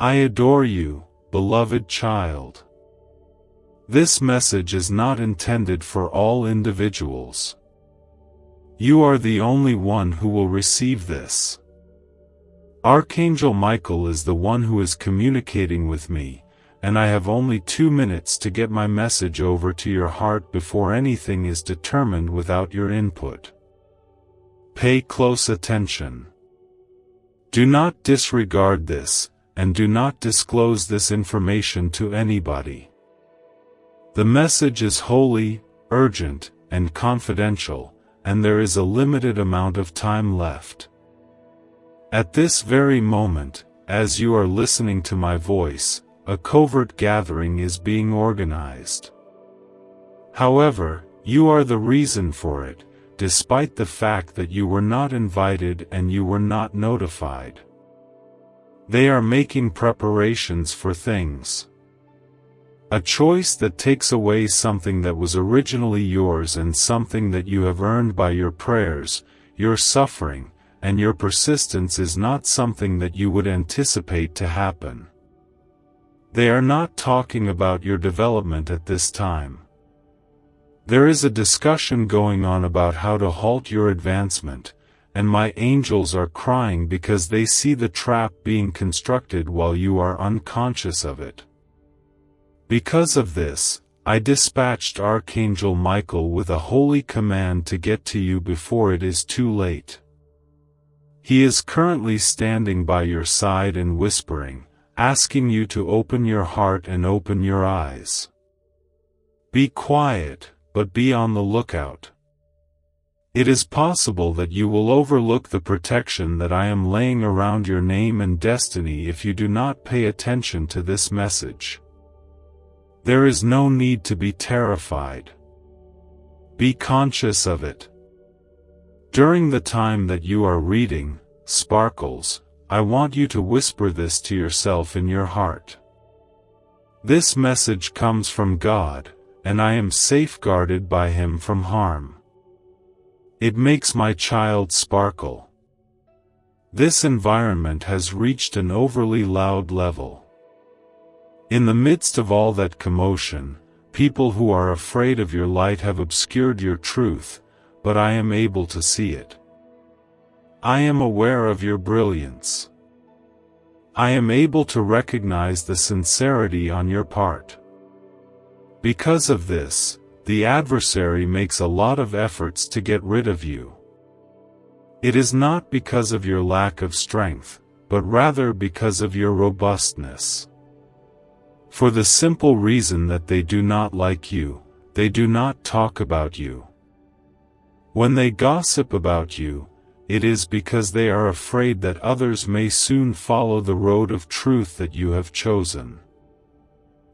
I adore you, beloved child. This message is not intended for all individuals. You are the only one who will receive this. Archangel Michael is the one who is communicating with me, and I have only 2 minutes to get my message over to your heart before anything is determined without your input. Pay close attention. Do not disregard this, and do not disclose this information to anybody. The message is holy, urgent, and confidential, and there is a limited amount of time left. At this very moment, as you are listening to my voice, a covert gathering is being organized. However, you are the reason for it, despite the fact that you were not invited and you were not notified. They are making preparations for things. A choice that takes away something that was originally yours and something that you have earned by your prayers, your suffering, and your persistence is not something that you would anticipate to happen. They are not talking about your development at this time. There is a discussion going on about how to halt your advancement, and my angels are crying because they see the trap being constructed while you are unconscious of it. Because of this, I dispatched Archangel Michael with a holy command to get to you before it is too late. He is currently standing by your side and whispering, asking you to open your heart and open your eyes. Be quiet, but be on the lookout. It is possible that you will overlook the protection that I am laying around your name and destiny if you do not pay attention to this message. There is no need to be terrified. Be conscious of it. During the time that you are reading, Sparkles, I want you to whisper this to yourself in your heart. This message comes from God, and I am safeguarded by Him from harm. It makes my child sparkle. This environment has reached an overly loud level. In the midst of all that commotion, people who are afraid of your light have obscured your truth, but I am able to see it. I am aware of your brilliance. I am able to recognize the sincerity on your part. Because of this, the adversary makes a lot of efforts to get rid of you. It is not because of your lack of strength, but rather because of your robustness. For the simple reason that they do not like you, they do not talk about you. When they gossip about you, it is because they are afraid that others may soon follow the road of truth that you have chosen.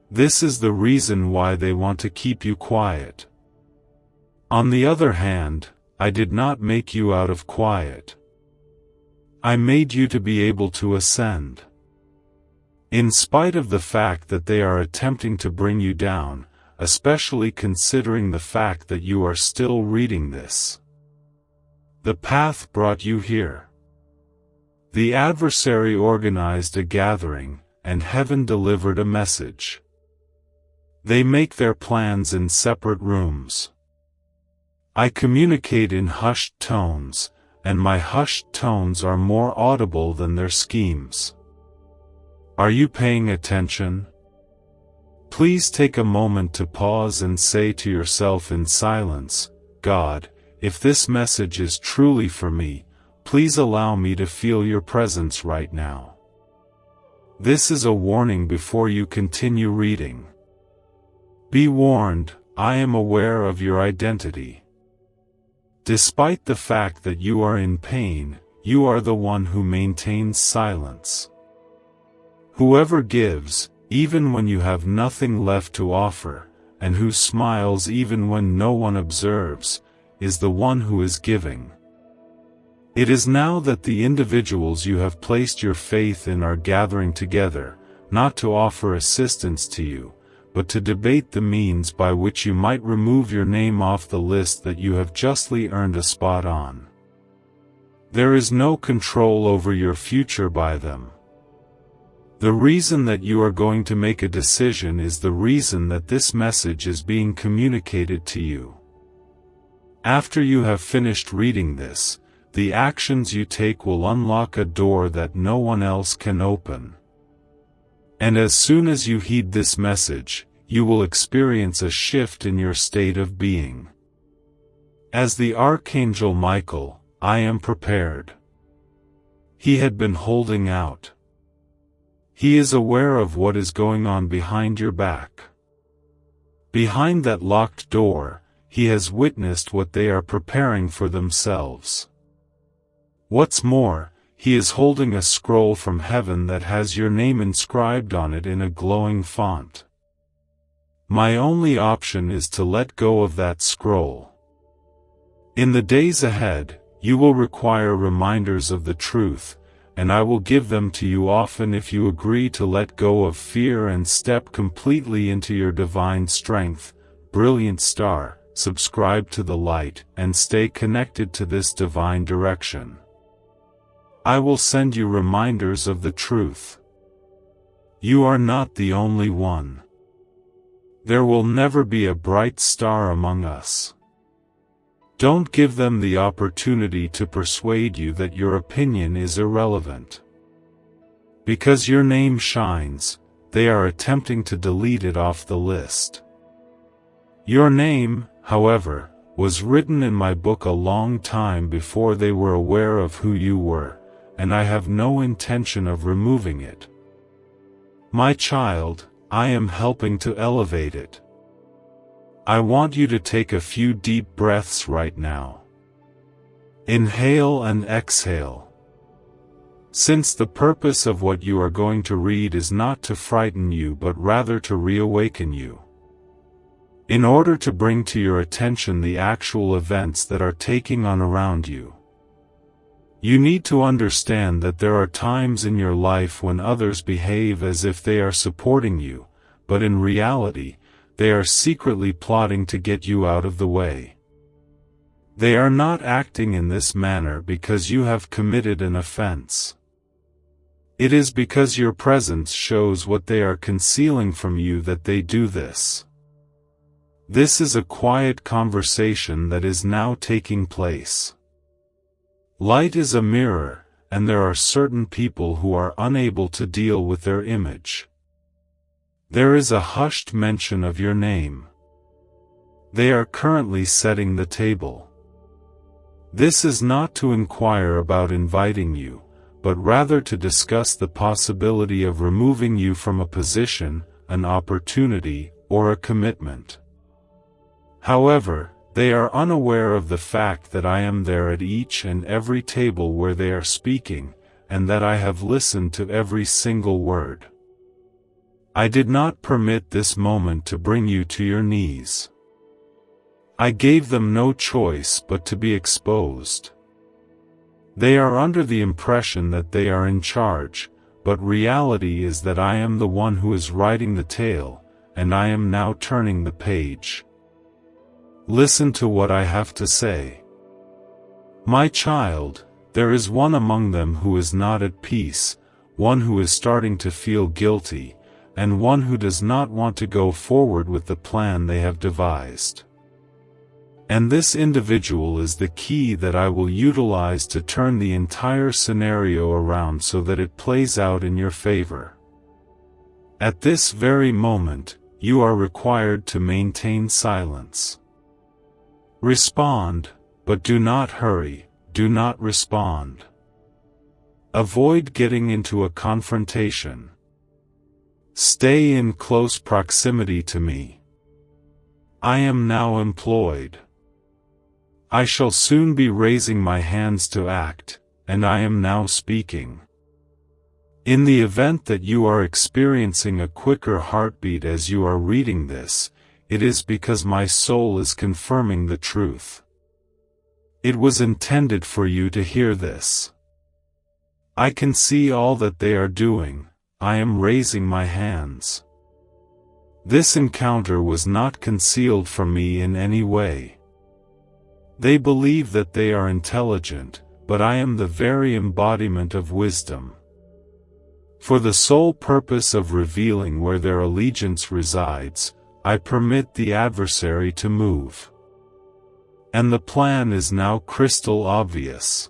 This is the reason why they want to keep you quiet. On the other hand, I did not make you out of quiet. I made you to be able to ascend. In spite of the fact that they are attempting to bring you down, especially considering the fact that you are still reading this. The path brought you here. The adversary organized a gathering, and heaven delivered a message. They make their plans in separate rooms. I communicate in hushed tones, and my hushed tones are more audible than their schemes. Are you paying attention? Please take a moment to pause and say to yourself in silence, God, if this message is truly for me, please allow me to feel your presence right now. This is a warning before you continue reading. Be warned, I am aware of your identity. Despite the fact that you are in pain, you are the one who maintains silence. Whoever gives, even when you have nothing left to offer, and who smiles even when no one observes, is the one who is giving. It is now that the individuals you have placed your faith in are gathering together, not to offer assistance to you, but to debate the means by which you might remove your name off the list that you have justly earned a spot on. There is no control over your future by them. The reason that you are going to make a decision is the reason that this message is being communicated to you. After you have finished reading this, the actions you take will unlock a door that no one else can open. And as soon as you heed this message, you will experience a shift in your state of being. As the Archangel Michael, I am prepared. He had been holding out. He is aware of what is going on behind your back. Behind that locked door, he has witnessed what they are preparing for themselves. What's more, he is holding a scroll from heaven that has your name inscribed on it in a glowing font. My only option is to let go of that scroll. In the days ahead, you will require reminders of the truth, and I will give them to you often if you agree to let go of fear and step completely into your divine strength. Brilliant star, subscribe to the light, and stay connected to this divine direction. I will send you reminders of the truth. You are not the only one. There will never be a bright star among us. Don't give them the opportunity to persuade you that your opinion is irrelevant. Because your name shines, they are attempting to delete it off the list. Your name, however, was written in my book a long time before they were aware of who you were, and I have no intention of removing it. My child, I am helping to elevate it. I want you to take a few deep breaths right now. Inhale and exhale. Since the purpose of what you are going to read is not to frighten you but rather to reawaken you. In order to bring to your attention the actual events that are taking on around you. You need to understand that there are times in your life when others behave as if they are supporting you, but in reality, they are secretly plotting to get you out of the way. They are not acting in this manner because you have committed an offense. It is because your presence shows what they are concealing from you that they do this. This is a quiet conversation that is now taking place. Light is a mirror, and there are certain people who are unable to deal with their image. There is a hushed mention of your name. They are currently setting the table. This is not to inquire about inviting you, but rather to discuss the possibility of removing you from a position, an opportunity, or a commitment. However, they are unaware of the fact that I am there at each and every table where they are speaking, and that I have listened to every single word. I did not permit this moment to bring you to your knees. I gave them no choice but to be exposed. They are under the impression that they are in charge, but reality is that I am the one who is writing the tale, and I am now turning the page. Listen to what I have to say. My child, there is one among them who is not at peace, one who is starting to feel guilty, and one who does not want to go forward with the plan they have devised. And this individual is the key that I will utilize to turn the entire scenario around so that it plays out in your favor. At this very moment, you are required to maintain silence. Respond, but do not hurry, do not respond. Avoid getting into a confrontation. Stay in close proximity to me. I am now employed. I shall soon be raising my hands to act, and I am now speaking. In the event that you are experiencing a quicker heartbeat as you are reading this, it is because my soul is confirming the truth. It was intended for you to hear this. I can see all that they are doing, I am raising my hands. This encounter was not concealed from me in any way. They believe that they are intelligent, but I am the very embodiment of wisdom. For the sole purpose of revealing where their allegiance resides, I permit the adversary to move. And the plan is now crystal obvious.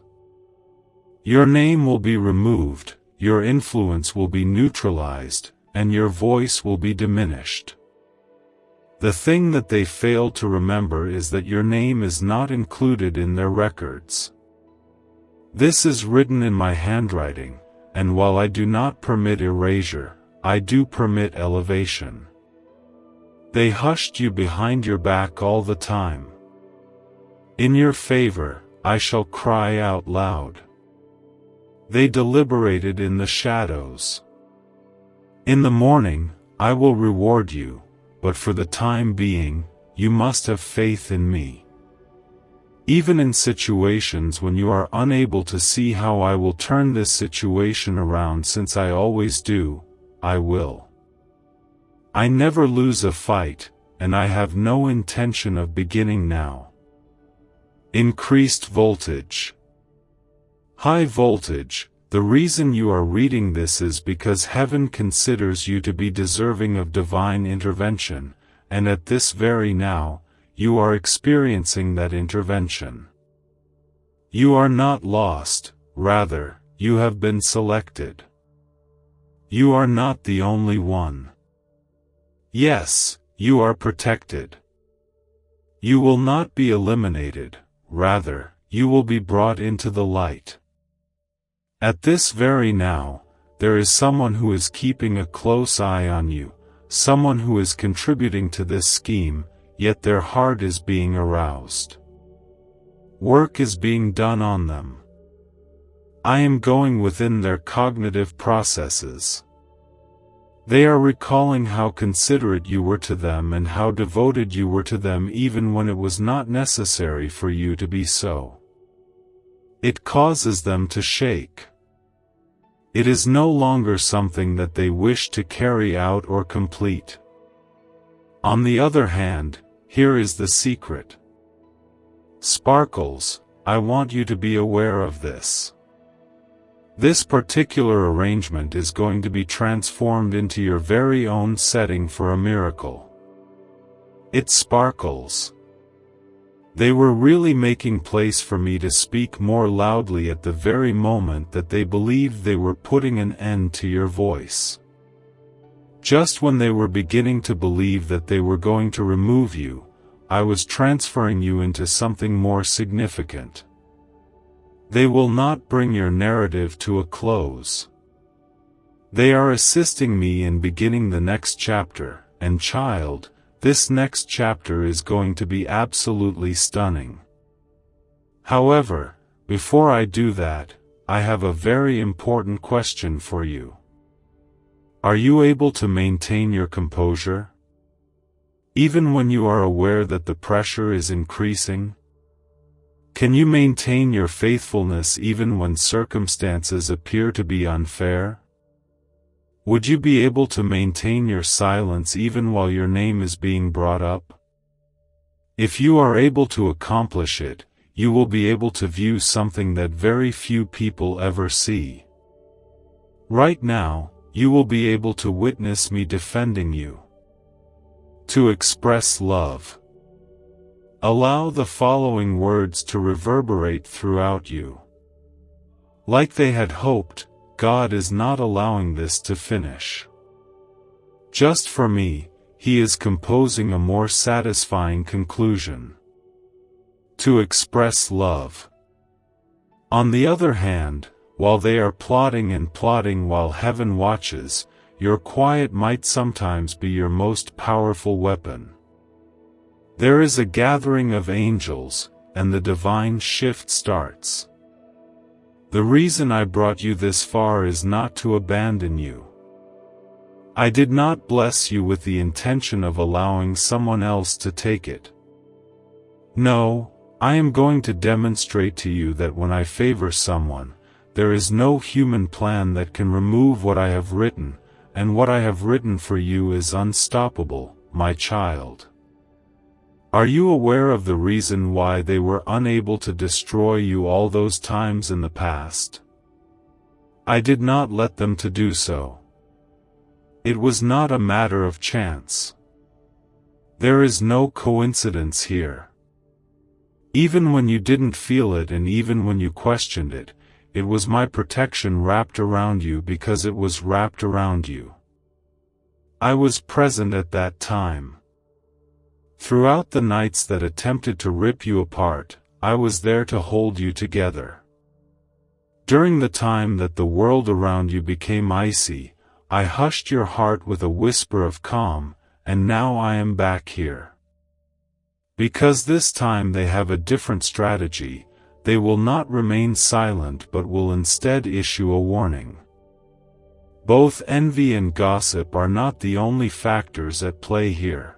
Your name will be removed, your influence will be neutralized, and your voice will be diminished. The thing that they fail to remember is that your name is not included in their records. This is written in my handwriting, and while I do not permit erasure, I do permit elevation. They hushed you behind your back all the time. In your favor, I shall cry out loud. They deliberated in the shadows. In the morning, I will reward you, but for the time being, you must have faith in me. Even in situations when you are unable to see how I will turn this situation around, since I always do, I will. I never lose a fight, and I have no intention of beginning now. Increased voltage. High voltage. The reason you are reading this is because heaven considers you to be deserving of divine intervention, and at this very now, you are experiencing that intervention. You are not lost, rather, you have been selected. You are not the only one. Yes, you are protected. You will not be eliminated, rather, you will be brought into the light. At this very now, there is someone who is keeping a close eye on you, someone who is contributing to this scheme, yet their heart is being aroused. Work is being done on them. I am going within their cognitive processes. They are recalling how considerate you were to them and how devoted you were to them even when it was not necessary for you to be so. It causes them to shake. It is no longer something that they wish to carry out or complete. On the other hand, here is the secret. Sparkles, I want you to be aware of this. This particular arrangement is going to be transformed into your very own setting for a miracle. It sparkles. They were really making place for me to speak more loudly at the very moment that they believed they were putting an end to your voice. Just when they were beginning to believe that they were going to remove you, I was transferring you into something more significant. They will not bring your narrative to a close. They are assisting me in beginning the next chapter, and child, this next chapter is going to be absolutely stunning. However, before I do that, I have a very important question for you. Are you able to maintain your composure? Even when you are aware that the pressure is increasing? Can you maintain your faithfulness even when circumstances appear to be unfair? Would you be able to maintain your silence even while your name is being brought up? If you are able to accomplish it, you will be able to view something that very few people ever see. Right now, you will be able to witness me defending you. To express love. Allow the following words to reverberate throughout you. Like they had hoped, God is not allowing this to finish. Just for me, He is composing a more satisfying conclusion. To express love. On the other hand, while they are plotting and plotting while heaven watches, your quiet might sometimes be your most powerful weapon. There is a gathering of angels, and the divine shift starts. The reason I brought you this far is not to abandon you. I did not bless you with the intention of allowing someone else to take it. No, I am going to demonstrate to you that when I favor someone, there is no human plan that can remove what I have written, and what I have written for you is unstoppable, my child. Are you aware of the reason why they were unable to destroy you all those times in the past? I did not let them to do so. It was not a matter of chance. There is no coincidence here. Even when you didn't feel it and even when you questioned it, it was my protection wrapped around you because it was wrapped around you. I was present at that time. Throughout the nights that attempted to rip you apart, I was there to hold you together. During the time that the world around you became icy, I hushed your heart with a whisper of calm, and now I am back here. Because this time they have a different strategy, they will not remain silent but will instead issue a warning. Both envy and gossip are not the only factors at play here.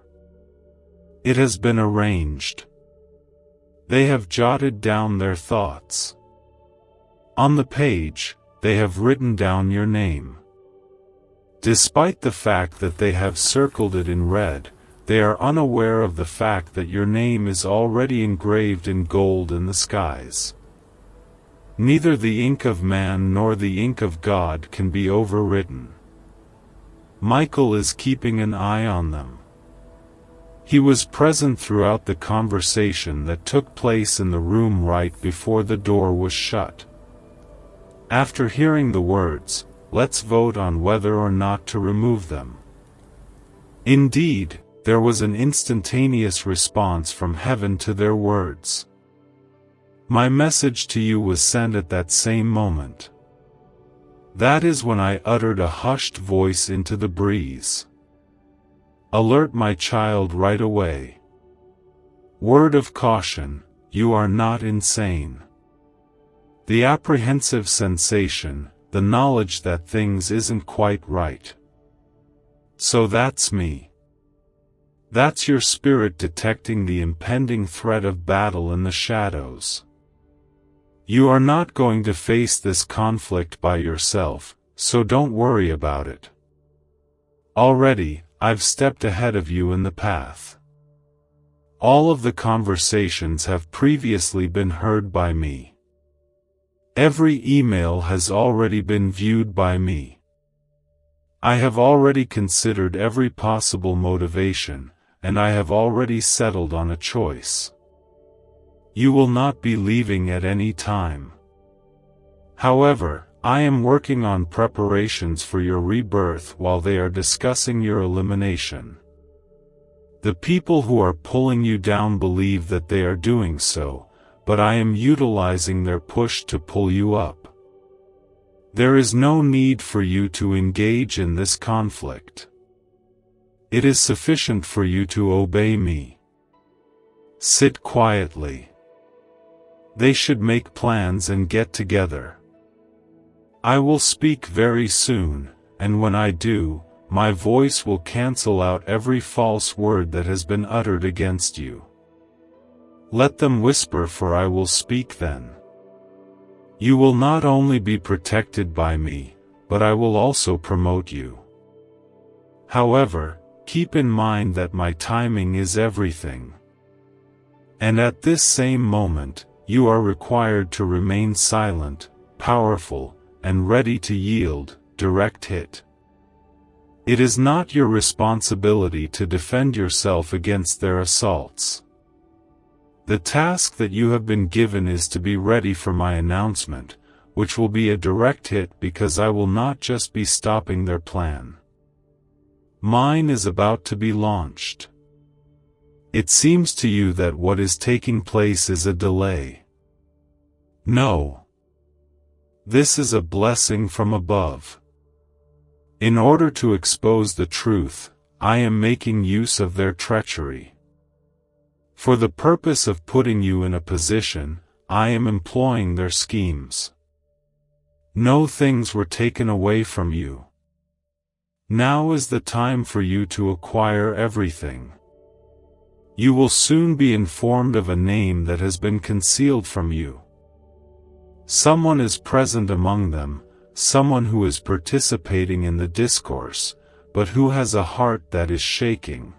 It has been arranged. They have jotted down their thoughts. On the page, they have written down your name. Despite the fact that they have circled it in red, they are unaware of the fact that your name is already engraved in gold in the skies. Neither the ink of man nor the ink of God can be overwritten. Michael is keeping an eye on them. He was present throughout the conversation that took place in the room right before the door was shut. After hearing the words, "Let's vote on whether or not to remove them." Indeed, there was an instantaneous response from heaven to their words. My message to you was sent at that same moment. That is when I uttered a hushed voice into the breeze. Alert my child right away. Word of caution, you are not insane. The apprehensive sensation, the knowledge that things isn't quite right. So that's me. That's your spirit detecting the impending threat of battle in the shadows. You are not going to face this conflict by yourself, so don't worry about it. Already, I've stepped ahead of you in the path. All of the conversations have previously been heard by me. Every email has already been viewed by me. I have already considered every possible motivation, and I have already settled on a choice. You will not be leaving at any time. However, I am working on preparations for your rebirth while they are discussing your elimination. The people who are pulling you down believe that they are doing so, but I am utilizing their push to pull you up. There is no need for you to engage in this conflict. It is sufficient for you to obey me. Sit quietly. They should make plans and get together. I will speak very soon, and when I do, my voice will cancel out every false word that has been uttered against you. Let them whisper, for I will speak then. You will not only be protected by me, but I will also promote you. However, keep in mind that my timing is everything. And at this same moment, you are required to remain silent, powerful, and ready to yield, direct hit. It is not your responsibility to defend yourself against their assaults. The task that you have been given is to be ready for my announcement, which will be a direct hit because I will not just be stopping their plan. Mine is about to be launched. It seems to you that what is taking place is a delay. No. This is a blessing from above. In order to expose the truth, I am making use of their treachery. For the purpose of putting you in a position, I am employing their schemes. No things were taken away from you. Now is the time for you to acquire everything. You will soon be informed of a name that has been concealed from you. Someone is present among them, someone who is participating in the discourse, but who has a heart that is shaking.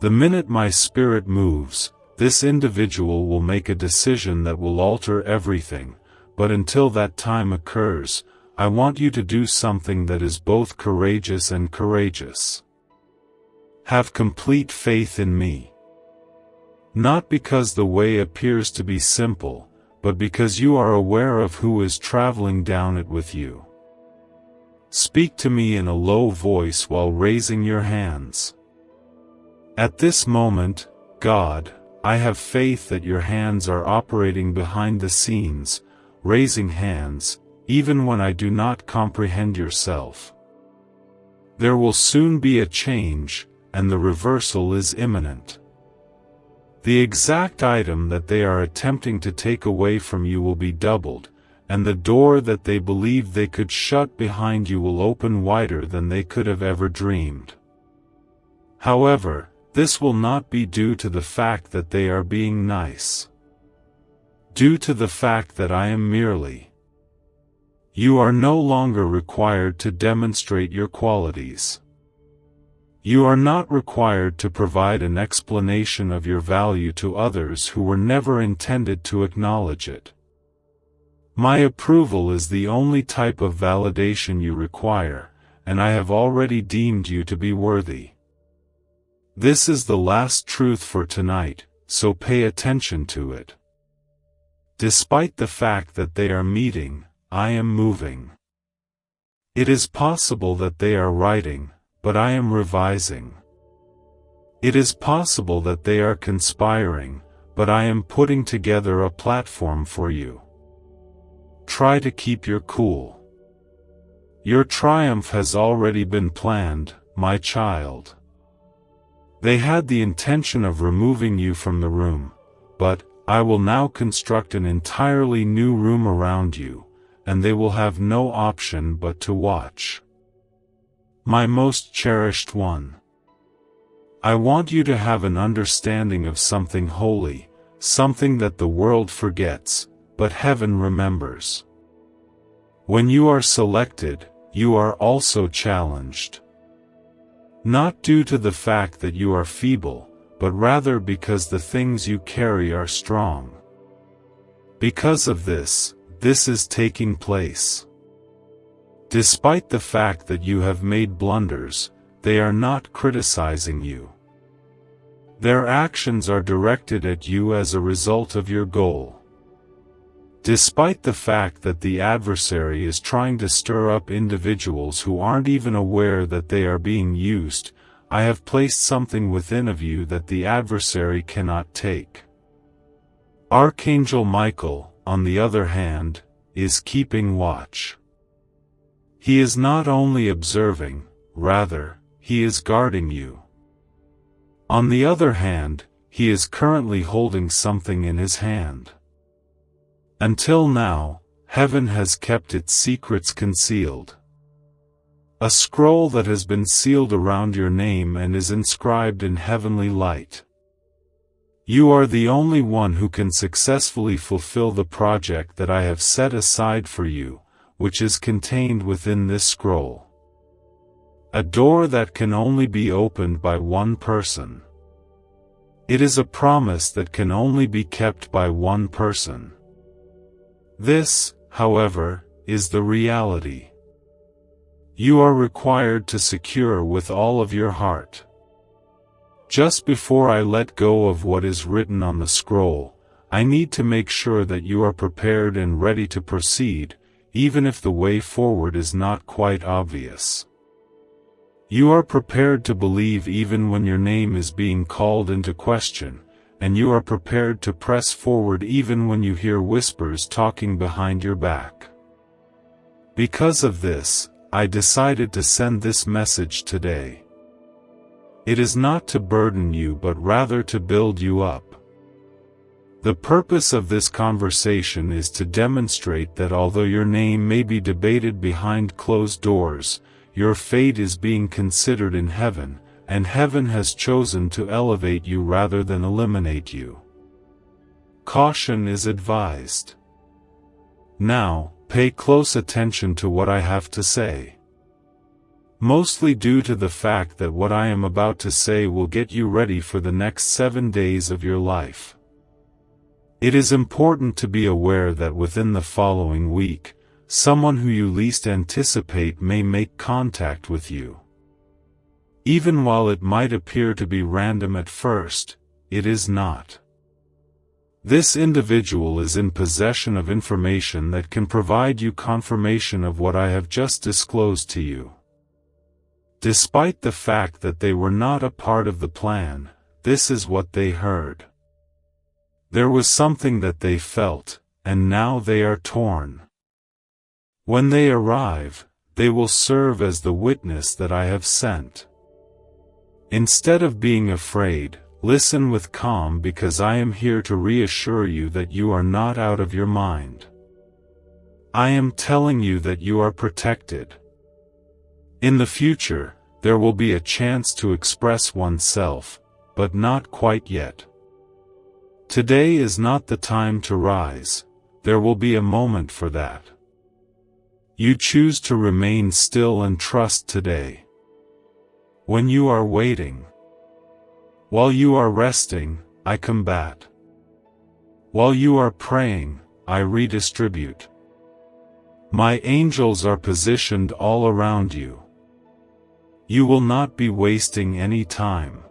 The minute my spirit moves, this individual will make a decision that will alter everything, but until that time occurs, I want you to do something that is both courageous and courageous. Have complete faith in me. Not because the way appears to be simple, but because you are aware of who is traveling down it with you. Speak to me in a low voice while raising your hands. At this moment, God, I have faith that your hands are operating behind the scenes, raising hands, even when I do not comprehend yourself. There will soon be a change, and the reversal is imminent. The exact item that they are attempting to take away from you will be doubled, and the door that they believed they could shut behind you will open wider than they could have ever dreamed. However, this will not be due to the fact that they are being nice. Due to the fact that I am merely. You are no longer required to demonstrate your qualities. You are not required to provide an explanation of your value to others who were never intended to acknowledge it. My approval is the only type of validation you require, and I have already deemed you to be worthy. This is the last truth for tonight, so pay attention to it. Despite the fact that they are meeting, I am moving. It is possible that they are writing, but I am revising. It is possible that they are conspiring, but I am putting together a platform for you. Try to keep your cool. Your triumph has already been planned, my child. They had the intention of removing you from the room, but I will now construct an entirely new room around you, and they will have no option but to watch. My most cherished one. I want you to have an understanding of something holy, something that the world forgets, but heaven remembers. When you are selected, you are also challenged. Not due to the fact that you are feeble, but rather because the things you carry are strong. Because of this, this is taking place. Despite the fact that you have made blunders, they are not criticizing you. Their actions are directed at you as a result of your goal. Despite the fact that the adversary is trying to stir up individuals who aren't even aware that they are being used, I have placed something within of you that the adversary cannot take. Archangel Michael, on the other hand, is keeping watch. He is not only observing, rather, he is guarding you. On the other hand, he is currently holding something in his hand. Until now, heaven has kept its secrets concealed. A scroll that has been sealed around your name and is inscribed in heavenly light. You are the only one who can successfully fulfill the project that I have set aside for you, which is contained within this scroll. A door that can only be opened by one person. It is a promise that can only be kept by one person. This, however, is the reality. You are required to secure with all of your heart. Just before I let go of what is written on the scroll, I need to make sure that you are prepared and ready to proceed, even if the way forward is not quite obvious. You are prepared to believe even when your name is being called into question, and you are prepared to press forward even when you hear whispers talking behind your back. Because of this, I decided to send this message today. It is not to burden you but rather to build you up. The purpose of this conversation is to demonstrate that although your name may be debated behind closed doors, your fate is being considered in heaven, and heaven has chosen to elevate you rather than eliminate you. Caution is advised. Now, pay close attention to what I have to say. Mostly due to the fact that what I am about to say will get you ready for the next 7 days of your life. It is important to be aware that within the following week, someone who you least anticipate may make contact with you. Even while it might appear to be random at first, it is not. This individual is in possession of information that can provide you confirmation of what I have just disclosed to you. Despite the fact that they were not a part of the plan, this is what they heard. There was something that they felt, and now they are torn. When they arrive, they will serve as the witness that I have sent. Instead of being afraid, listen with calm, because I am here to reassure you that you are not out of your mind. I am telling you that you are protected. In the future, there will be a chance to express oneself, but not quite yet. Today is not the time to rise, there will be a moment for that. You choose to remain still and trust today. When you are waiting. While you are resting, I combat. While you are praying, I redistribute. My angels are positioned all around you. You will not be wasting any time.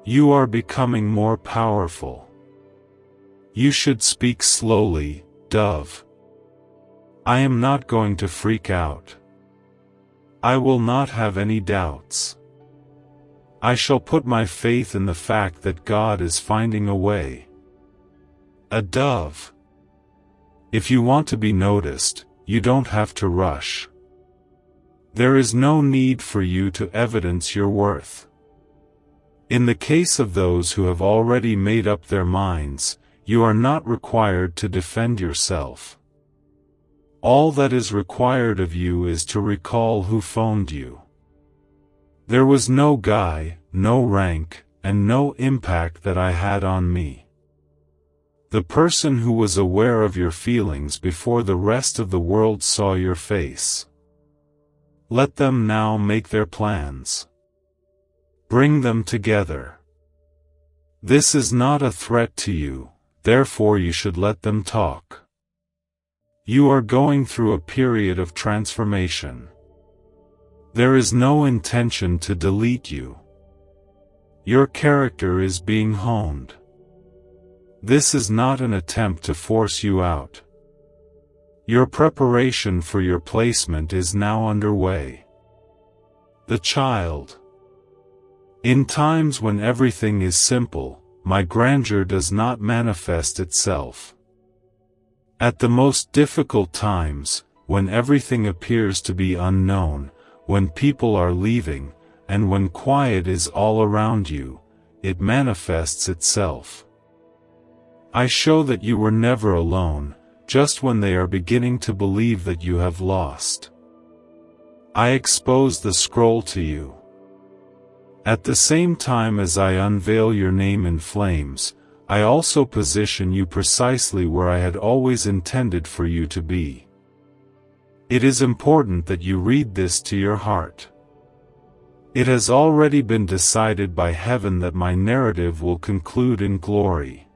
You are becoming more powerful. You should speak slowly, dove. I am not going to freak out. I will not have any doubts. I shall put my faith in the fact that God is finding a way. A dove. If you want to be noticed, you don't have to rush. There is no need for you to evidence your worth. In the case of those who have already made up their minds, you are not required to defend yourself. All that is required of you is to recall who phoned you. There was no guy, no rank, and no impact that I had on me. The person who was aware of your feelings before the rest of the world saw your face. Let them now make their plans. Bring them together. This is not a threat to you, therefore you should let them talk. You are going through a period of transformation. There is no intention to delete you. Your character is being honed. This is not an attempt to force you out. Your preparation for your placement is now underway. The child. In times when everything is simple, my grandeur does not manifest itself. At the most difficult times, when everything appears to be unknown, when people are leaving, and when quiet is all around you, it manifests itself. I show that you were never alone, just when they are beginning to believe that you have lost. I expose the scroll to you. At the same time as I unveil your name in flames, I also position you precisely where I had always intended for you to be. It is important that you read this to your heart. It has already been decided by heaven that my narrative will conclude in glory.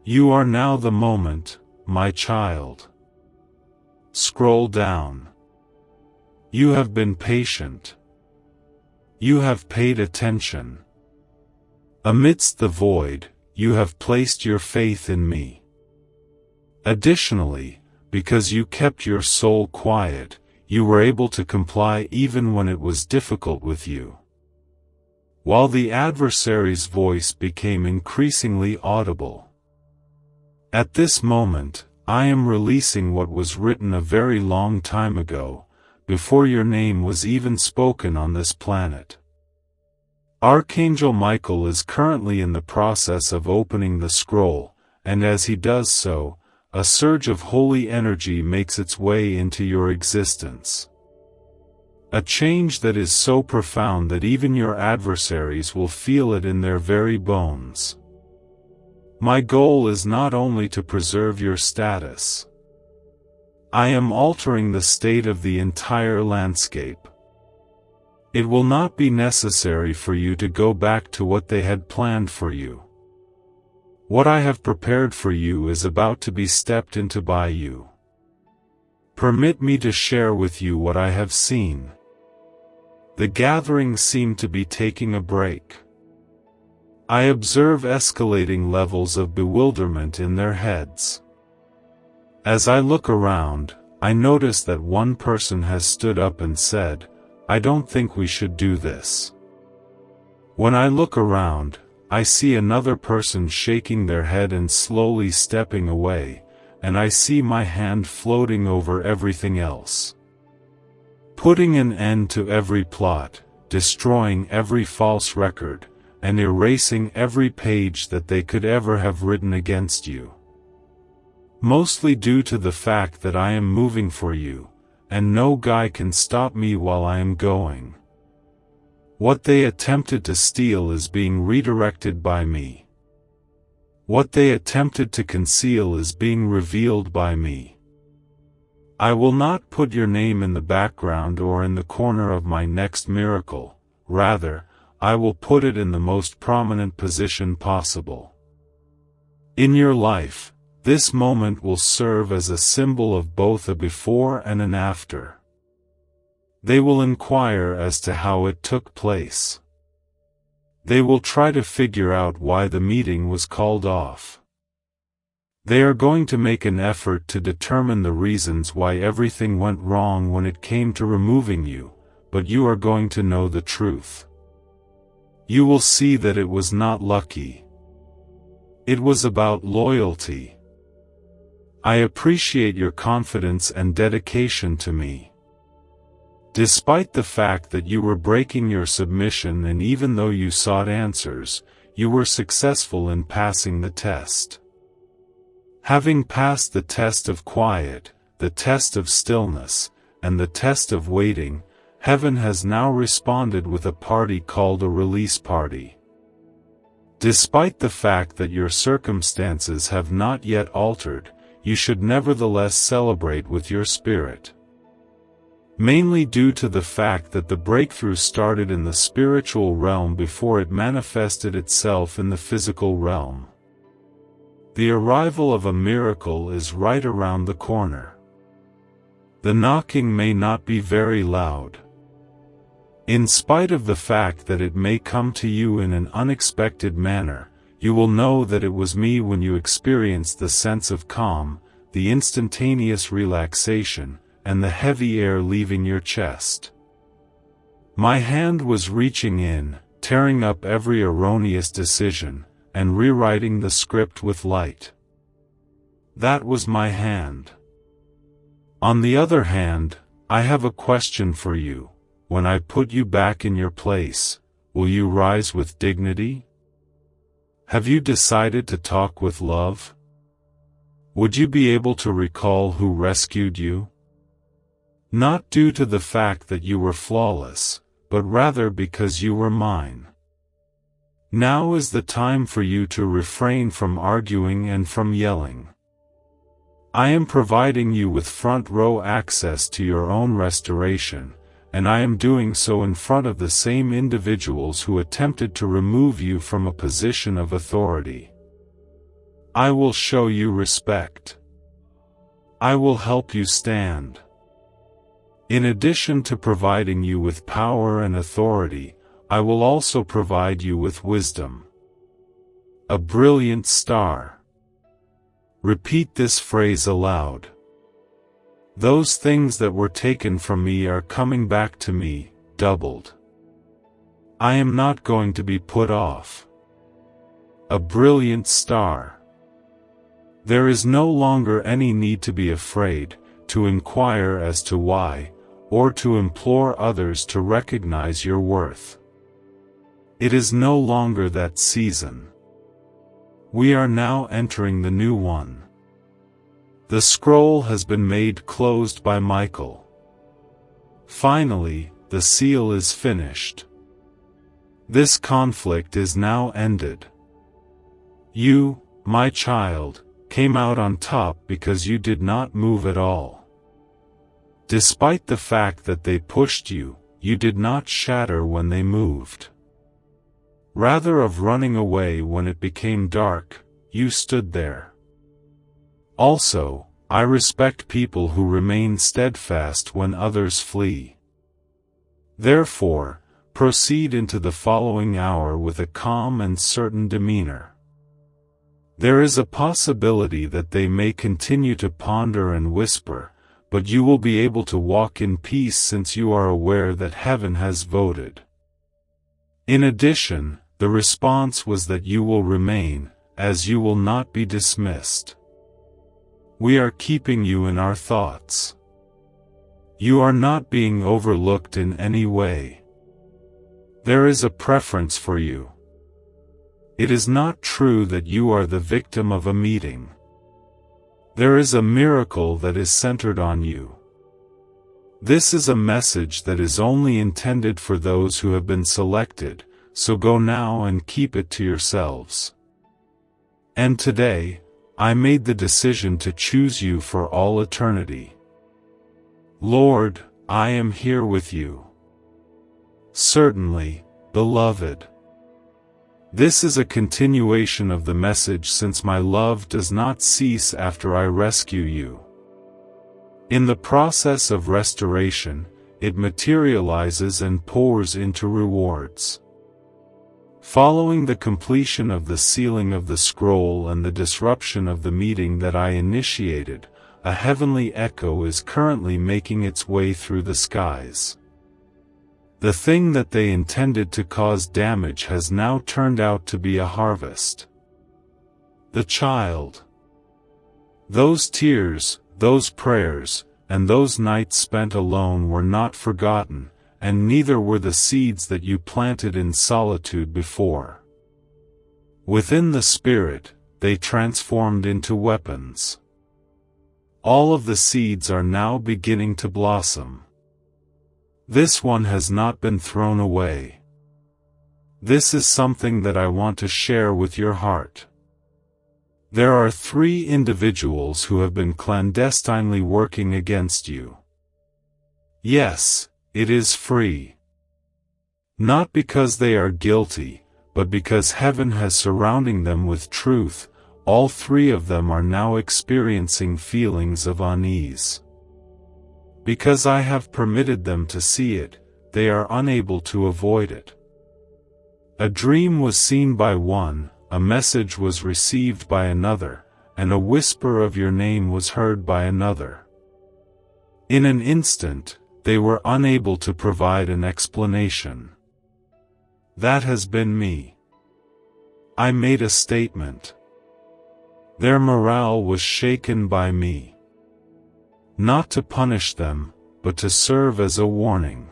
You are now the moment, my child. Scroll down. You have been patient. You have paid attention. Amidst the void, you have placed your faith in me. Additionally, because you kept your soul quiet, you were able to comply even when it was difficult with you. While the adversary's voice became increasingly audible. At this moment, I am releasing what was written a very long time ago, before your name was even spoken on this planet. Archangel Michael is currently in the process of opening the scroll, and as he does so, a surge of holy energy makes its way into your existence. A change that is so profound that even your adversaries will feel it in their very bones. My goal is not only to preserve your status. I am altering the state of the entire landscape. It will not be necessary for you to go back to what they had planned for you. What I have prepared for you is about to be stepped into by you. Permit me to share with you what I have seen. The gathering seemed to be taking a break. I observe escalating levels of bewilderment in their heads. As I look around, I notice that one person has stood up and said, "I don't think we should do this." When I look around, I see another person shaking their head and slowly stepping away, and I see my hand floating over everything else. Putting an end to every plot, destroying every false record, and erasing every page that they could ever have written against you. Mostly due to the fact that I am moving for you, and no guy can stop me while I am going. What they attempted to steal is being redirected by me. What they attempted to conceal is being revealed by me. I will not put your name in the background or in the corner of my next miracle, rather, I will put it in the most prominent position possible. In your life, this moment will serve as a symbol of both a before and an after. They will inquire as to how it took place. They will try to figure out why the meeting was called off. They are going to make an effort to determine the reasons why everything went wrong when it came to removing you, but you are going to know the truth. You will see that it was not lucky. It was about loyalty. I appreciate your confidence and dedication to me. Despite the fact that you were breaking your submission and even though you sought answers, you were successful in passing the test. Having passed the test of quiet, the test of stillness, and the test of waiting, heaven has now responded with a party called a release party. Despite the fact that your circumstances have not yet altered, you should nevertheless celebrate with your spirit. Mainly due to the fact that the breakthrough started in the spiritual realm before it manifested itself in the physical realm. The arrival of a miracle is right around the corner. The knocking may not be very loud. In spite of the fact that it may come to you in an unexpected manner, you will know that it was me when you experienced the sense of calm, the instantaneous relaxation, and the heavy air leaving your chest. My hand was reaching in, tearing up every erroneous decision, and rewriting the script with light. That was my hand. On the other hand, I have a question for you. When I put you back in your place, will you rise with dignity? Have you decided to talk with love? Would you be able to recall who rescued you? Not due to the fact that you were flawless, but rather because you were mine. Now is the time for you to refrain from arguing and from yelling. I am providing you with front row access to your own restoration, and I am doing so in front of the same individuals who attempted to remove you from a position of authority. I will show you respect. I will help you stand. In addition to providing you with power and authority, I will also provide you with wisdom. A brilliant star. Repeat this phrase aloud. Those things that were taken from me are coming back to me, doubled. I am not going to be put off. A brilliant star. There is no longer any need to be afraid, to inquire as to why, or to implore others to recognize your worth. It is no longer that season. We are now entering the new one. The scroll has been made closed by Michael. Finally, the seal is finished. This conflict is now ended. You, my child, came out on top because you did not move at all. Despite the fact that they pushed you, you did not shatter when they moved. Rather of running away when it became dark, you stood there. Also, I respect people who remain steadfast when others flee. Therefore, proceed into the following hour with a calm and certain demeanor. There is a possibility that they may continue to ponder and whisper, but you will be able to walk in peace since you are aware that heaven has voted. In addition, the response was that you will remain, as you will not be dismissed. We are keeping you in our thoughts. You are not being overlooked in any way. There is a preference for you. It is not true that you are the victim of a meeting. There is a miracle that is centered on you. This is a message that is only intended for those who have been selected, so go now and keep it to yourselves. And today, I made the decision to choose you for all eternity. Lord, I am here with you. Certainly, beloved. This is a continuation of the message since my love does not cease after I rescue you. In the process of restoration, it materializes and pours into rewards. Following the completion of the sealing of the scroll and the disruption of the meeting that I initiated, a heavenly echo is currently making its way through the skies. The thing that they intended to cause damage has now turned out to be a harvest. The child. Those tears, those prayers, and those nights spent alone were not forgotten, and neither were the seeds that you planted in solitude before. Within the Spirit, they transformed into weapons. All of the seeds are now beginning to blossom. This one has not been thrown away. This is something that I want to share with your heart. There are 3 individuals who have been clandestinely working against you. Yes, it is free. Not because they are guilty, but because heaven has surrounding them with truth. All 3 of them are now experiencing feelings of unease. Because I have permitted them to see it, they are unable to avoid it. A dream was seen by one, a message was received by another, and a whisper of your name was heard by another. In an instant, they were unable to provide an explanation. That has been me. I made a statement. Their morale was shaken by me. Not to punish them, but to serve as a warning.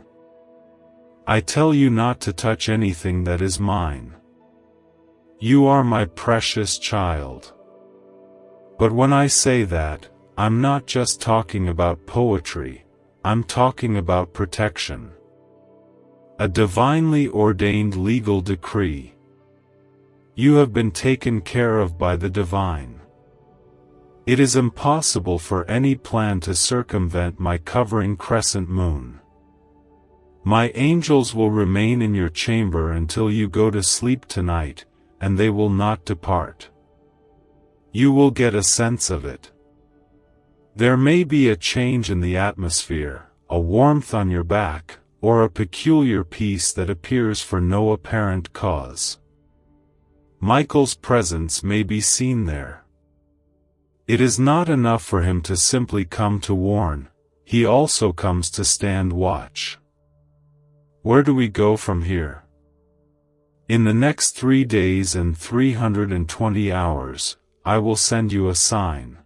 I tell you not to touch anything that is mine. You are my precious child. But when I say that, I'm not just talking about poetry, I'm talking about protection. A divinely ordained legal decree. You have been taken care of by the divine. It is impossible for any plan to circumvent my covering crescent moon. My angels will remain in your chamber until you go to sleep tonight, and they will not depart. You will get a sense of it. There may be a change in the atmosphere, a warmth on your back, or a peculiar peace that appears for no apparent cause. Michael's presence may be seen there. It is not enough for him to simply come to warn, he also comes to stand watch. Where do we go from here? In the next 3 days and 320 hours, I will send you a sign.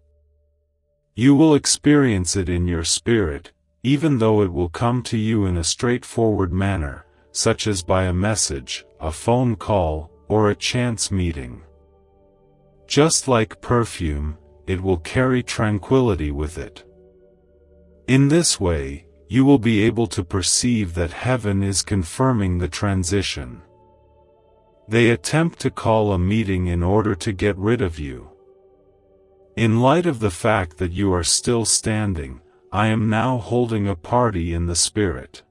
You will experience it in your spirit, even though it will come to you in a straightforward manner, such as by a message, a phone call, or a chance meeting. Just like perfume, it will carry tranquility with it. In this way, you will be able to perceive that heaven is confirming the transition. They attempt to call a meeting in order to get rid of you. In light of the fact that you are still standing, I am now holding a party in the spirit.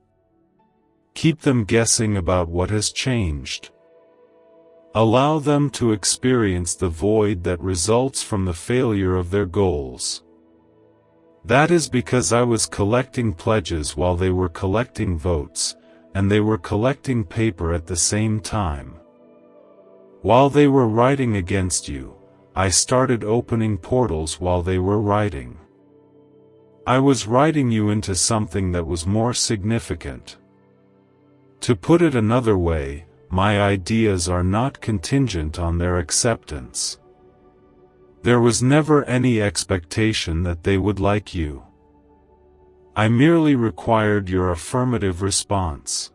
Keep them guessing about what has changed. Allow them to experience the void that results from the failure of their goals. That is because I was collecting pledges while they were collecting votes, and they were collecting paper at the same time. While they were writing against you, I started opening portals while they were writing. I was writing you into something that was more significant. To put it another way, my ideas are not contingent on their acceptance. There was never any expectation that they would like you. I merely required your affirmative response.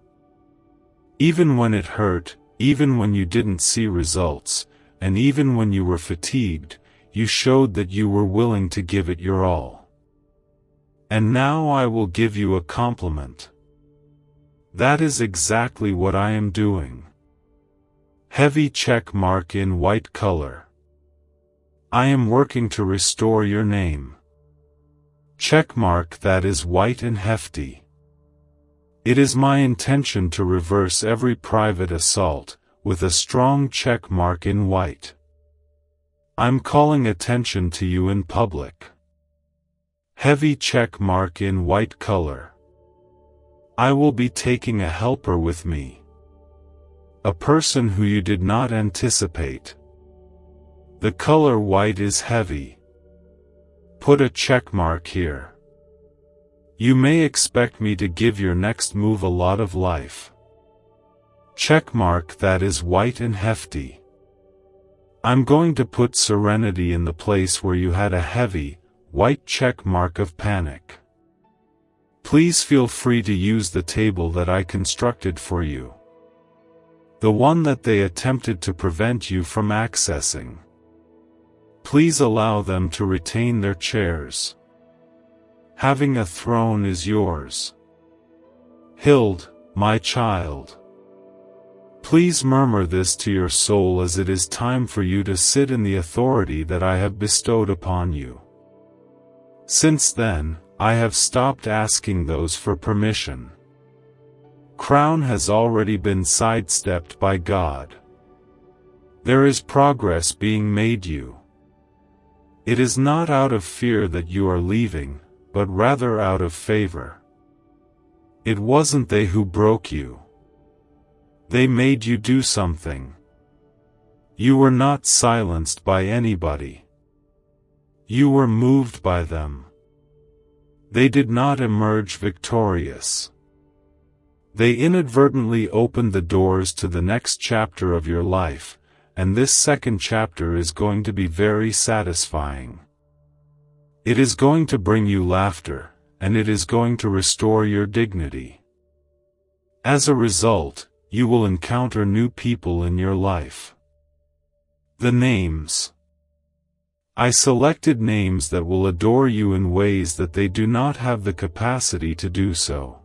Even when it hurt, even when you didn't see results, and even when you were fatigued, you showed that you were willing to give it your all. And now I will give you a compliment. That is exactly what I am doing. Heavy check mark in white color. I am working to restore your name. Check mark that is white and hefty. It is my intention to reverse every private assault, with a strong check mark in white. I'm calling attention to you in public. Heavy check mark in white color. I will be taking a helper with me. A person who you did not anticipate. The color white is heavy. Put a check mark here. You may expect me to give your next move a lot of life. Check mark that is white and hefty. I'm going to put serenity in the place where you had a heavy, white check mark of panic. Please feel free to use the table that I constructed for you. The one that they attempted to prevent you from accessing. Please allow them to retain their chairs. Having a throne is yours. Hild, my child. Please murmur this to your soul as it is time for you to sit in the authority that I have bestowed upon you. Since then, I have stopped asking those for permission. Crown has already been sidestepped by God. There is progress being made you. It is not out of fear that you are leaving, but rather out of favor. It wasn't they who broke you. They made you do something. You were not silenced by anybody. You were moved by them. They did not emerge victorious. They inadvertently opened the doors to the next chapter of your life, and this second chapter is going to be very satisfying. It is going to bring you laughter, and it is going to restore your dignity. As a result, you will encounter new people in your life. The names. I selected names that will adore you in ways that they do not have the capacity to do so.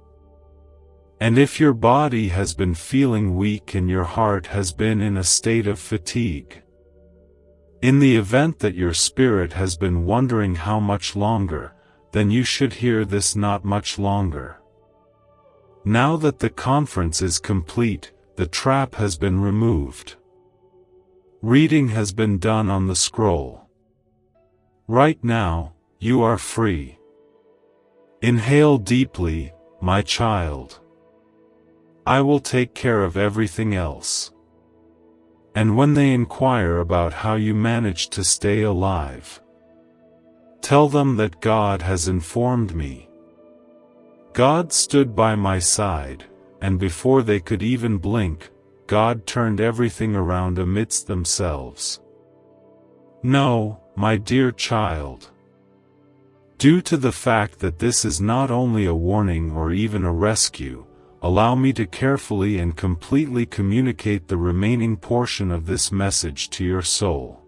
And if your body has been feeling weak and your heart has been in a state of fatigue, in the event that your spirit has been wondering how much longer, then you should hear this not much longer. Now that the conference is complete, the trap has been removed. Reading has been done on the scroll. Right now, you are free. Inhale deeply, my child. I will take care of everything else. And when they inquire about how you managed to stay alive, tell them that God has informed me. God stood by my side, and before they could even blink, God turned everything around amidst themselves. No, my dear child. Due to the fact that this is not only a warning or even a rescue, allow me to carefully and completely communicate the remaining portion of this message to your soul.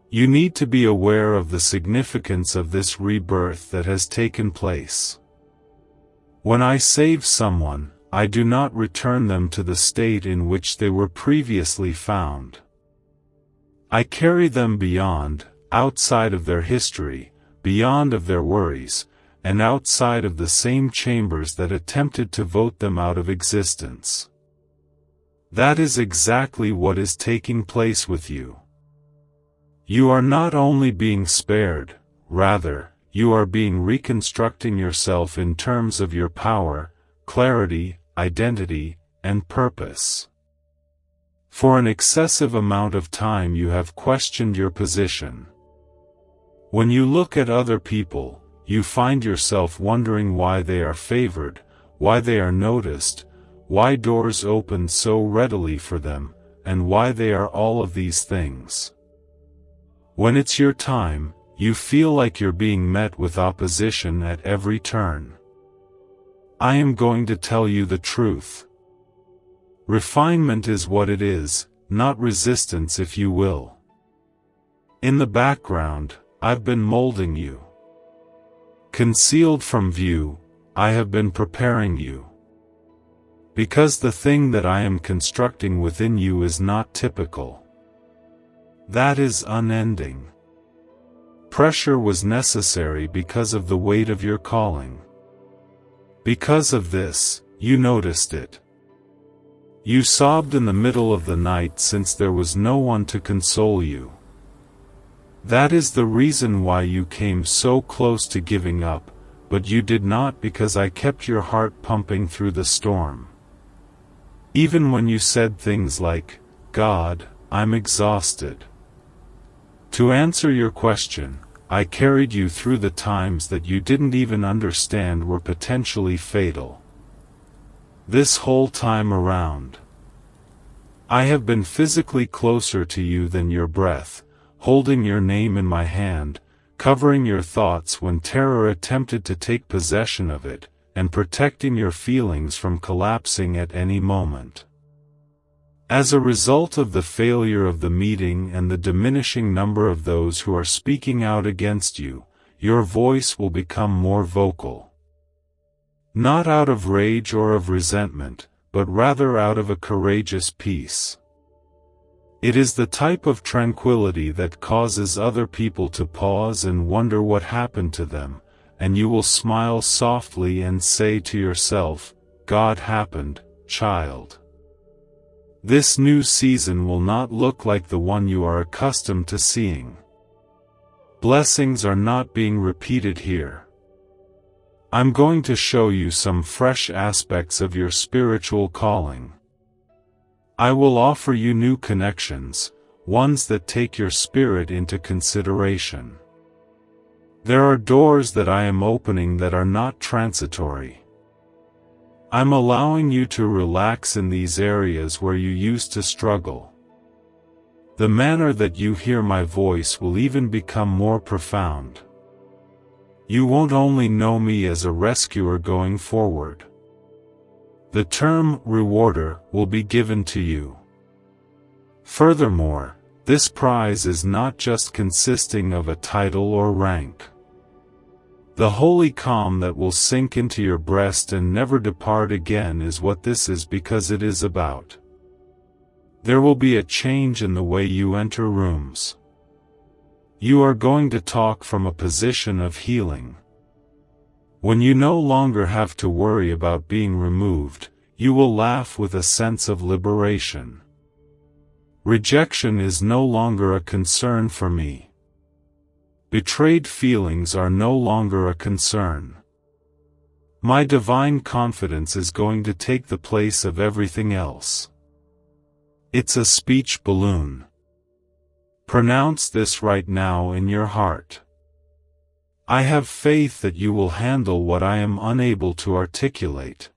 You need to be aware of the significance of this rebirth that has taken place. When I save someone, I do not return them to the state in which they were previously found. I carry them beyond, outside of their history, beyond of their worries, and outside of the same chambers that attempted to vote them out of existence. That is exactly what is taking place with you. You are not only being spared, rather, you are reconstructing yourself in terms of your power, clarity, identity, and purpose. For an excessive amount of time you have questioned your position. When you look at other people, you find yourself wondering why they are favored, why they are noticed, why doors open so readily for them, and why they are all of these things. When it's your time, you feel like you're being met with opposition at every turn. I am going to tell you the truth. Refinement is what it is, not resistance, if you will. In the background, I've been molding you. Concealed from view, I have been preparing you. Because the thing that I am constructing within you is not typical. That is unending. Pressure was necessary because of the weight of your calling. Because of this, you noticed it. You sobbed in the middle of the night since there was no one to console you. That is the reason why you came so close to giving up, but you did not, because I kept your heart pumping through the storm. Even when you said things like, "God, I'm exhausted." To answer your question, I carried you through the times that you didn't even understand were potentially fatal. This whole time around, I have been physically closer to you than your breath, holding your name in my hand, covering your thoughts when terror attempted to take possession of it, and protecting your feelings from collapsing at any moment. As a result of the failure of the meeting and the diminishing number of those who are speaking out against you, your voice will become more vocal. Not out of rage or of resentment, but rather out of a courageous peace. It is the type of tranquility that causes other people to pause and wonder what happened to them, and you will smile softly and say to yourself, "God happened, child." This new season will not look like the one you are accustomed to seeing. Blessings are not being repeated here. I'm going to show you some fresh aspects of your spiritual calling. I will offer you new connections, ones that take your spirit into consideration. There are doors that I am opening that are not transitory. I'm allowing you to relax in these areas where you used to struggle. The manner that you hear my voice will even become more profound. You won't only know me as a rescuer going forward. The term rewarder will be given to you. Furthermore, this prize is not just consisting of a title or rank. The holy calm that will sink into your breast and never depart again is what this is, because it is about. There will be a change in the way you enter rooms. You are going to talk from a position of healing. When you no longer have to worry about being removed, you will laugh with a sense of liberation. Rejection is no longer a concern for me. Betrayed feelings are no longer a concern. My divine confidence is going to take the place of everything else. It's a speech balloon. Pronounce this right now in your heart. I have faith that you will handle what I am unable to articulate.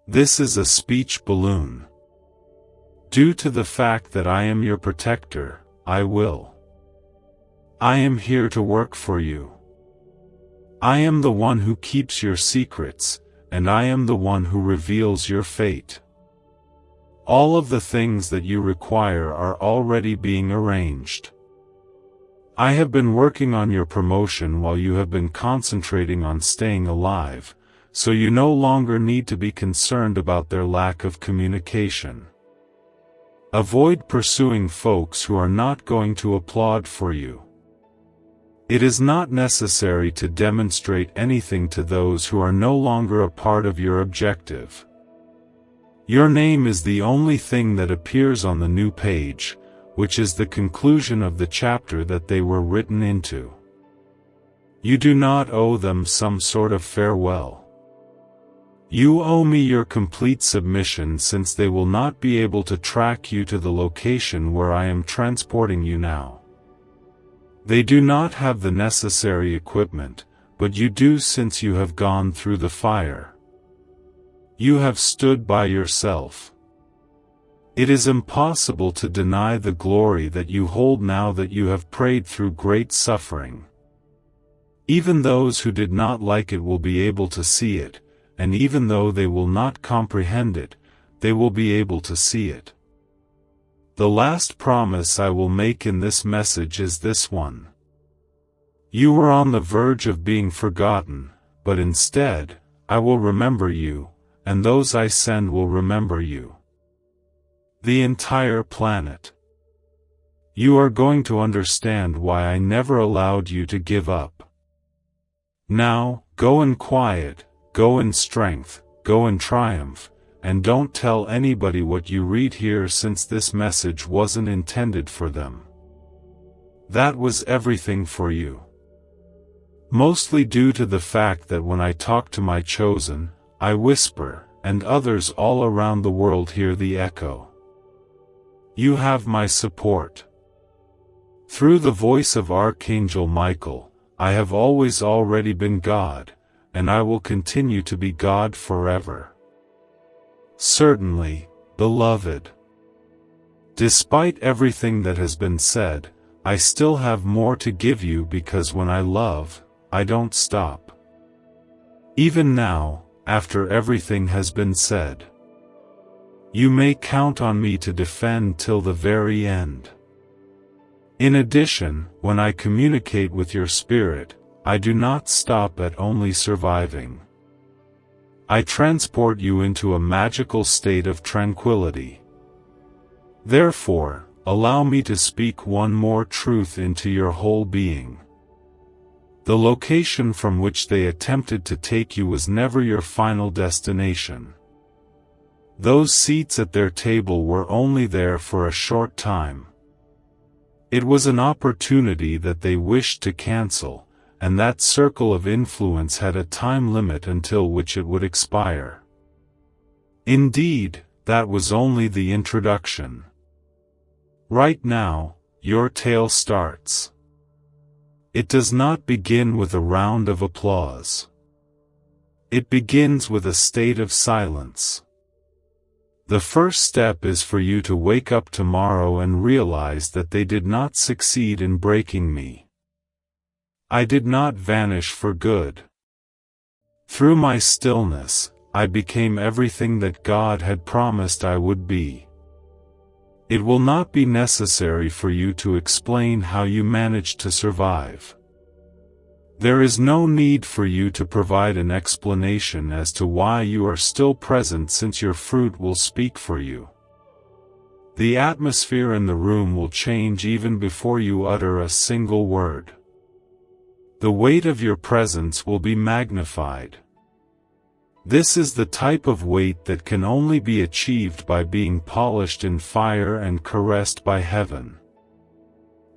This is a speech balloon. Due to the fact that I am your protector, I will. I am here to work for you. I am the one who keeps your secrets, and I am the one who reveals your fate. All of the things that you require are already being arranged. I have been working on your promotion while you have been concentrating on staying alive, so you no longer need to be concerned about their lack of communication. Avoid pursuing folks who are not going to applaud for you. It is not necessary to demonstrate anything to those who are no longer a part of your objective. Your name is the only thing that appears on the new page, which is the conclusion of the chapter that they were written into. You do not owe them some sort of farewell. You owe me your complete submission, since they will not be able to track you to the location where I am transporting you now. They do not have the necessary equipment, but you do, since you have gone through the fire. You have stood by yourself. It is impossible to deny the glory that you hold now that you have prayed through great suffering. Even those who did not like it will be able to see it, and even though they will not comprehend it, they will be able to see it. The last promise I will make in this message is this one. You were on the verge of being forgotten, but instead, I will remember you, and those I send will remember you. The entire planet. You are going to understand why I never allowed you to give up. Now, go in quiet, go in strength, go in triumph, and don't tell anybody what you read here, since this message wasn't intended for them. That was everything for you. Mostly due to the fact that when I talk to my chosen, I whisper, and others all around the world hear the echo. You have my support. Through the voice of Archangel Michael, I have always already been God, and I will continue to be God forever. Certainly, beloved. Despite everything that has been said, I still have more to give you, because when I love, I don't stop. Even now, after everything has been said. You may count on me to defend till the very end. In addition, when I communicate with your spirit, I do not stop at only surviving. I transport you into a magical state of tranquility. Therefore, allow me to speak one more truth into your whole being. The location from which they attempted to take you was never your final destination. Those seats at their table were only there for a short time. It was an opportunity that they wished to cancel, and that circle of influence had a time limit until which it would expire. Indeed, that was only the introduction. Right now, your tale starts. It does not begin with a round of applause. It begins with a state of silence. The first step is for you to wake up tomorrow and realize that they did not succeed in breaking me. I did not vanish for good. Through my stillness, I became everything that God had promised I would be. It will not be necessary for you to explain how you managed to survive. There is no need for you to provide an explanation as to why you are still present, since your fruit will speak for you. The atmosphere in the room will change even before you utter a single word. The weight of your presence will be magnified. This is the type of weight that can only be achieved by being polished in fire and caressed by heaven.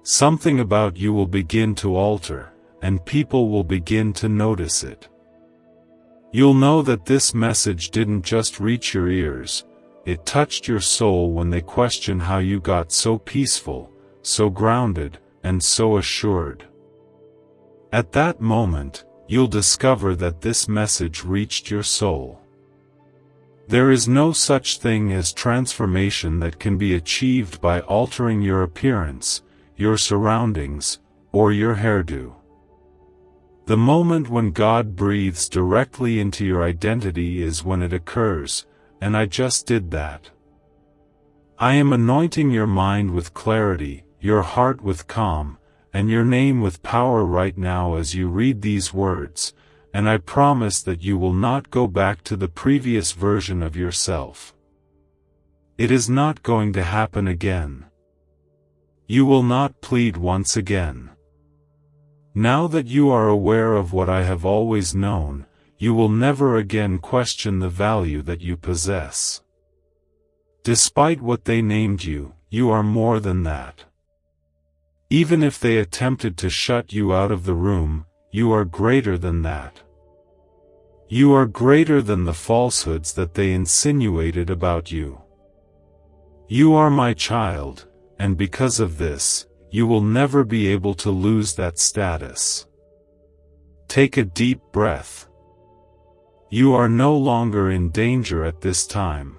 Something about you will begin to alter, and people will begin to notice it. You'll know that this message didn't just reach your ears, it touched your soul when they question how you got so peaceful, so grounded, and so assured. At that moment, you'll discover that this message reached your soul. There is no such thing as transformation that can be achieved by altering your appearance, your surroundings, or your hairdo. The moment when God breathes directly into your identity is when it occurs, and I just did that. I am anointing your mind with clarity, your heart with calm, and your name with power right now as you read these words, and I promise that you will not go back to the previous version of yourself. It is not going to happen again. You will not plead once again. Now that you are aware of what I have always known, you will never again question the value that you possess. Despite what they named you, you are more than that. Even if they attempted to shut you out of the room, you are greater than that. You are greater than the falsehoods that they insinuated about you. You are my child, and because of this, you will never be able to lose that status. Take a deep breath. You are no longer in danger at this time.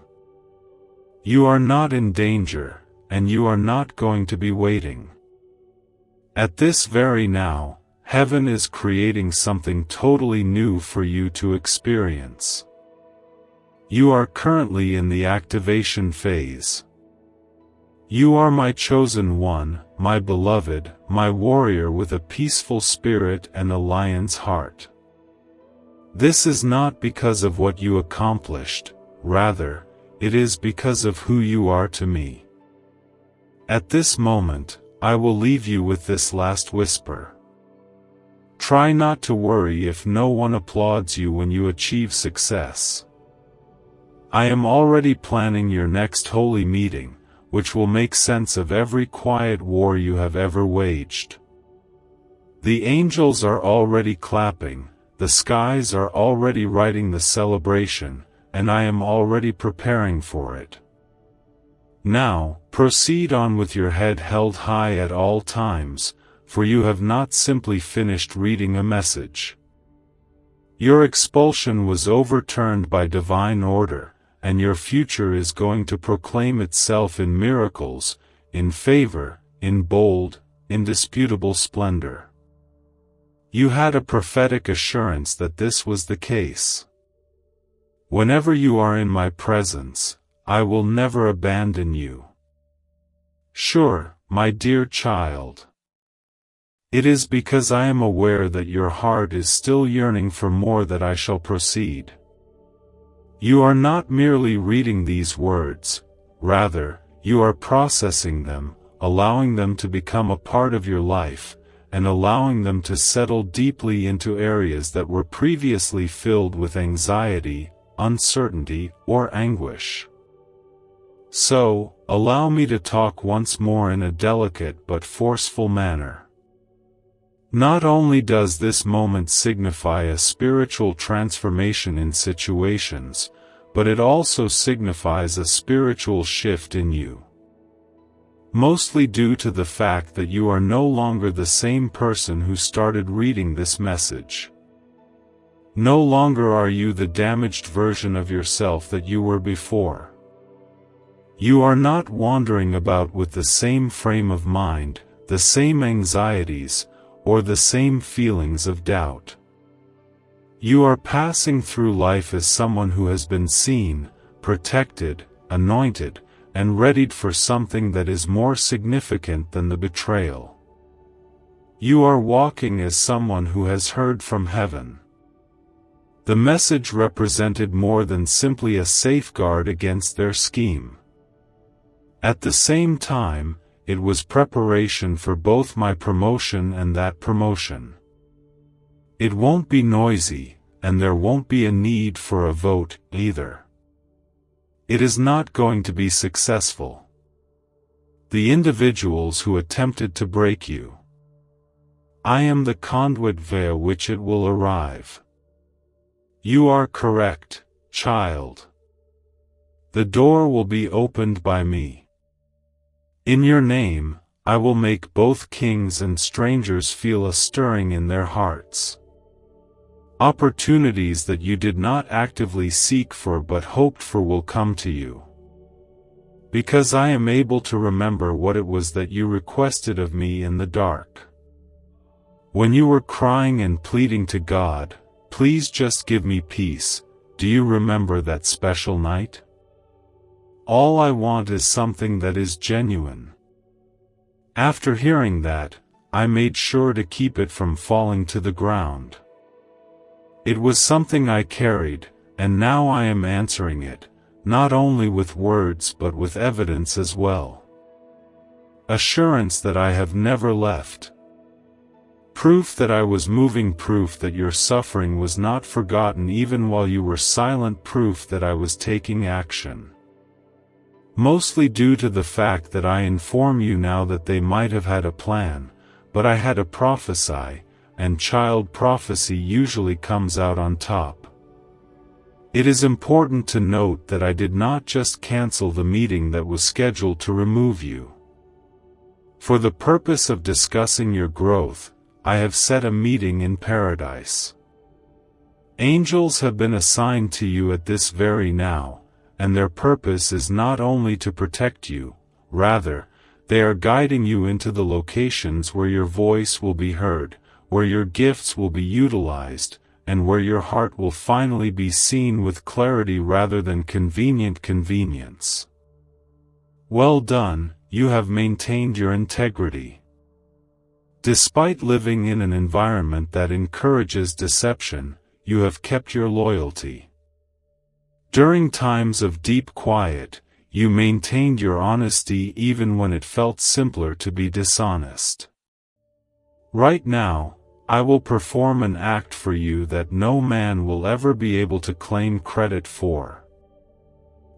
You are not in danger, and you are not going to be waiting. At this very now, heaven is creating something totally new for you to experience. You are currently in the activation phase. You are my chosen one, my beloved, my warrior with a peaceful spirit and a lion's heart. This is not because of what you accomplished, rather, it is because of who you are to me. At this moment, I will leave you with this last whisper. Try not to worry if no one applauds you when you achieve success. I am already planning your next holy meeting, which will make sense of every quiet war you have ever waged. The angels are already clapping, the skies are already writing the celebration, and I am already preparing for it. Now, proceed on with your head held high at all times, for you have not simply finished reading a message. Your expulsion was overturned by divine order, and your future is going to proclaim itself in miracles, in favor, in bold, indisputable splendor. You had a prophetic assurance that this was the case. Whenever you are in my presence, I will never abandon you. Sure, my dear child. It is because I am aware that your heart is still yearning for more that I shall proceed. You are not merely reading these words, rather, you are processing them, allowing them to become a part of your life, and allowing them to settle deeply into areas that were previously filled with anxiety, uncertainty, or anguish. So, allow me to talk once more in a delicate but forceful manner. Not only does this moment signify a spiritual transformation in situations, but it also signifies a spiritual shift in you. Mostly due to the fact that you are no longer the same person who started reading this message. No longer are you the damaged version of yourself that you were before. You are not wandering about with the same frame of mind, the same anxieties, or the same feelings of doubt. You are passing through life as someone who has been seen, protected, anointed, and readied for something that is more significant than the betrayal. You are walking as someone who has heard from heaven. The message represented more than simply a safeguard against their scheme. At the same time, it was preparation for both my promotion and that promotion. It won't be noisy, and there won't be a need for a vote, either. It is not going to be successful. The individuals who attempted to break you. I am the conduit via which it will arrive. You are correct, child. The door will be opened by me. In your name, I will make both kings and strangers feel a stirring in their hearts. Opportunities that you did not actively seek for but hoped for will come to you. Because I am able to remember what it was that you requested of me in the dark. When you were crying and pleading to God, "Please just give me peace," do you remember that special night? All I want is something that is genuine. After hearing that, I made sure to keep it from falling to the ground. It was something I carried, and now I am answering it, not only with words but with evidence as well. Assurance that I have never left. Proof that I was moving, proof that your suffering was not forgotten even while you were silent, proof that I was taking action. Mostly due to the fact that I inform you now that they might have had a plan, but I had to prophesy, and child prophecy usually comes out on top. It is important to note that I did not just cancel the meeting that was scheduled to remove you. For the purpose of discussing your growth, I have set a meeting in paradise. Angels have been assigned to you at this very now, and their purpose is not only to protect you, rather, they are guiding you into the locations where your voice will be heard, where your gifts will be utilized, and where your heart will finally be seen with clarity rather than convenient convenience. Well done, you have maintained your integrity. Despite living in an environment that encourages deception, you have kept your loyalty. During times of deep quiet, you maintained your honesty even when it felt simpler to be dishonest. Right now, I will perform an act for you that no man will ever be able to claim credit for.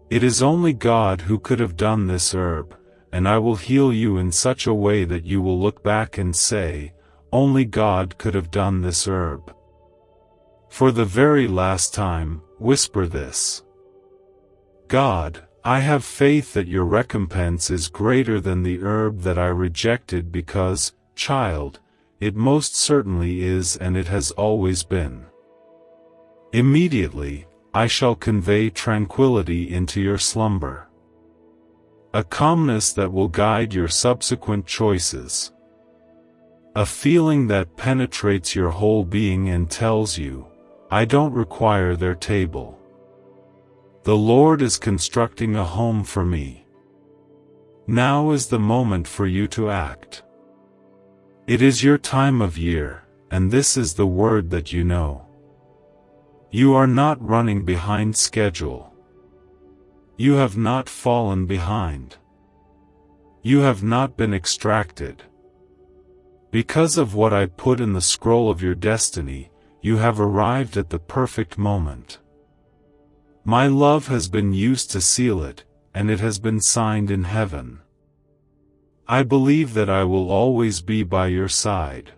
It is only God who could have done this herb, and I will heal you in such a way that you will look back and say, only God could have done this herb. For the very last time, whisper this. God, I have faith that your recompense is greater than the herb that I rejected because, child, it most certainly is and it has always been. Immediately, I shall convey tranquility into your slumber. A calmness that will guide your subsequent choices. A feeling that penetrates your whole being and tells you, I don't require their table. The Lord is constructing a home for me. Now is the moment for you to act. It is your time of year, and this is the word that you know. You are not running behind schedule. You have not fallen behind. You have not been extracted. Because of what I put in the scroll of your destiny, you have arrived at the perfect moment. My love has been used to seal it, and it has been signed in heaven. I believe that I will always be by your side.